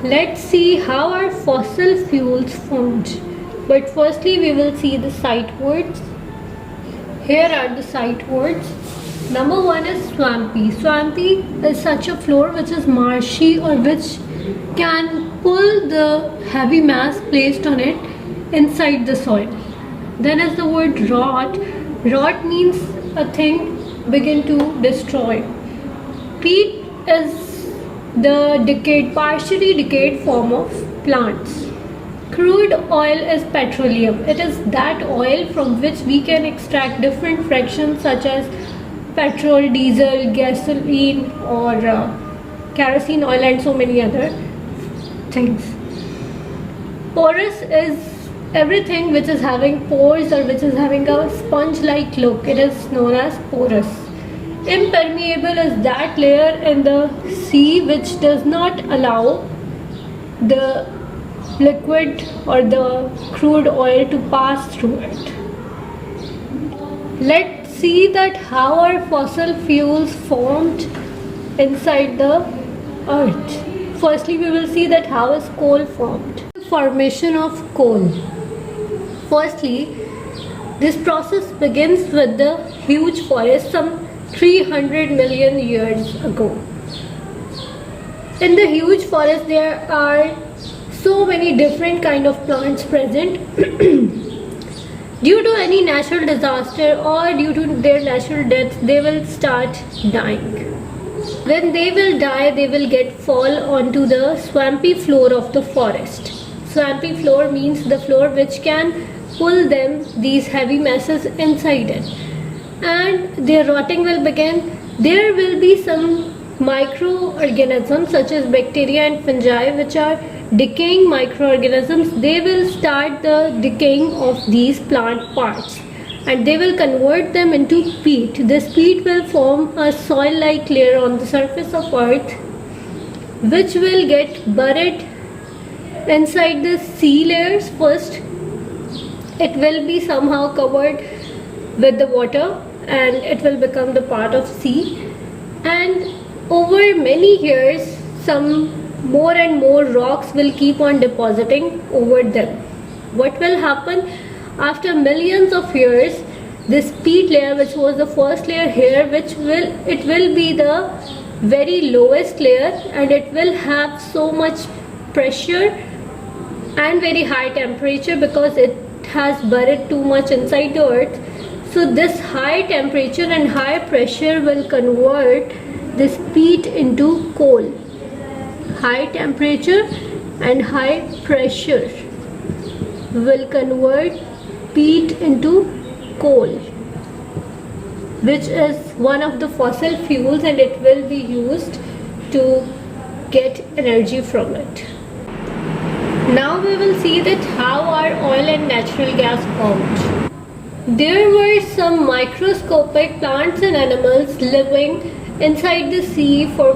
Let's see how our fossil fuels formed. But firstly, we will see the sight words. Here are the sight words. Number one is swampy. Swampy is such a floor which is marshy or which can pull the heavy mass placed on it inside the soil. Then is the word rot. Rot means a thing begin to destroy. Peat is the partially decayed form of plants. Crude oil is petroleum. It is that oil from which we can extract different fractions such as petrol, diesel, gasoline or kerosene oil and so many other things. Porous is everything which is having pores or which is having a sponge-like look. It is known as porous. Impermeable is that layer in the sea which does not allow the liquid or the crude oil to pass through it. Let's see that how our fossil fuels formed inside the earth. Firstly, we will see that how is coal formed. Formation of coal. Firstly, this process begins with the huge forest some 300 million years ago. In the huge forest there are so many different kind of plants present. Due to any natural disaster or due to their natural death, they will start dying. When they will die, they will fall onto the swampy floor of the forest. Swampy floor means the floor which can pull them these heavy masses inside it, and their rotting will begin. There will be some microorganisms such as bacteria and fungi which are decaying microorganisms. They will start the decaying of these plant parts and they will convert them into peat. This peat will form a soil-like layer on the surface of earth which will get buried inside the sea layers. First, it will be somehow covered with the water and it will become the part of sea, and over many years some more and more rocks will keep on depositing over them. What will happen after millions of years? This peat layer, which was the first layer here, it will be the very lowest layer and it will have so much pressure and very high temperature because it has buried too much inside the earth. So this high temperature and high pressure will convert this peat into coal. High temperature and high pressure will convert peat into coal, which is one of the fossil fuels, and it will be used to get energy from it. Now we will see that how our oil and natural gas formed. There were some microscopic plants and animals living inside the sea for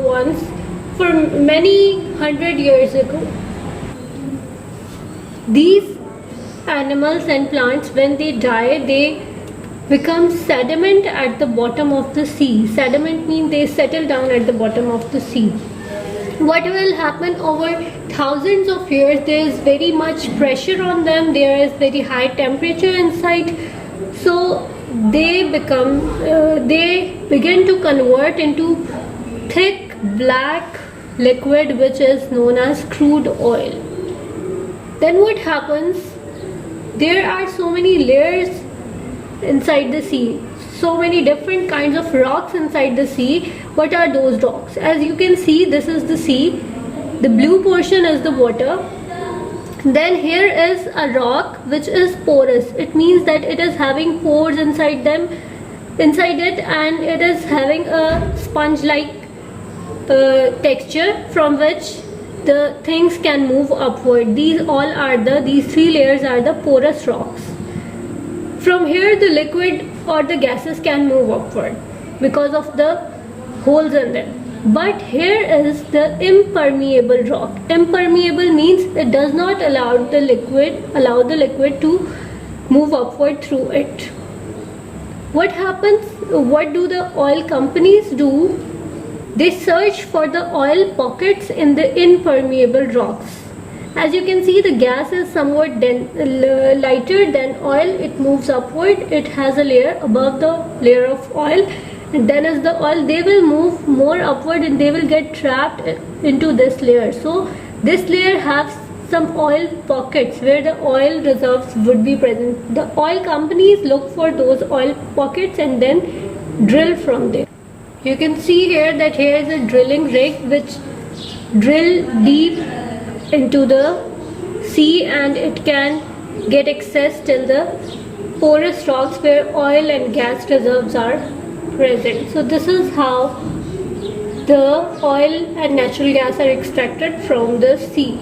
many hundred years ago. These animals and plants, when they die, they become sediment at the bottom of the sea. Sediment means they settle down at the bottom of the sea. What will happen over thousands of years? There is very much pressure on them, there is very high temperature inside, so they begin to convert into thick black liquid which is known as crude oil. Then what happens? There are so many layers inside the sea, so many different kinds of rocks inside the sea. What are those rocks? As you can see, this is the sea, the blue portion is the water. Then here is a rock which is porous. It means that it is having pores inside it, and it is having a sponge-like texture from which the things can move upward. These three layers are the porous rocks. From here the liquid or the gases can move upward because of the holes in them. But here is the impermeable rock. Impermeable means it does not allow the liquid to move upward through it. What happens? What do the oil companies do? They search for the oil pockets in the impermeable rocks. As you can see, the gas is somewhat lighter than oil. It moves upward. It has a layer above the layer of oil, and then as the oil, they will move more upward and they will get trapped into this layer. So this layer has some oil pockets where the oil reserves would be present. The oil companies look for those oil pockets and then drill from there. You can see here that here is a drilling rig which drill deep into the sea, and it can get access till the porous rocks where oil and gas reserves are present. So this is how the oil and natural gas are extracted from the sea.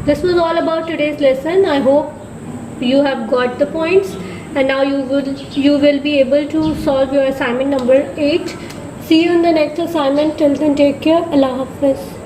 This was all about today's lesson. I hope you have got the points, and now you will be able to solve your assignment number 8. See you in the next assignment. Till then, take care. Allah Hafiz.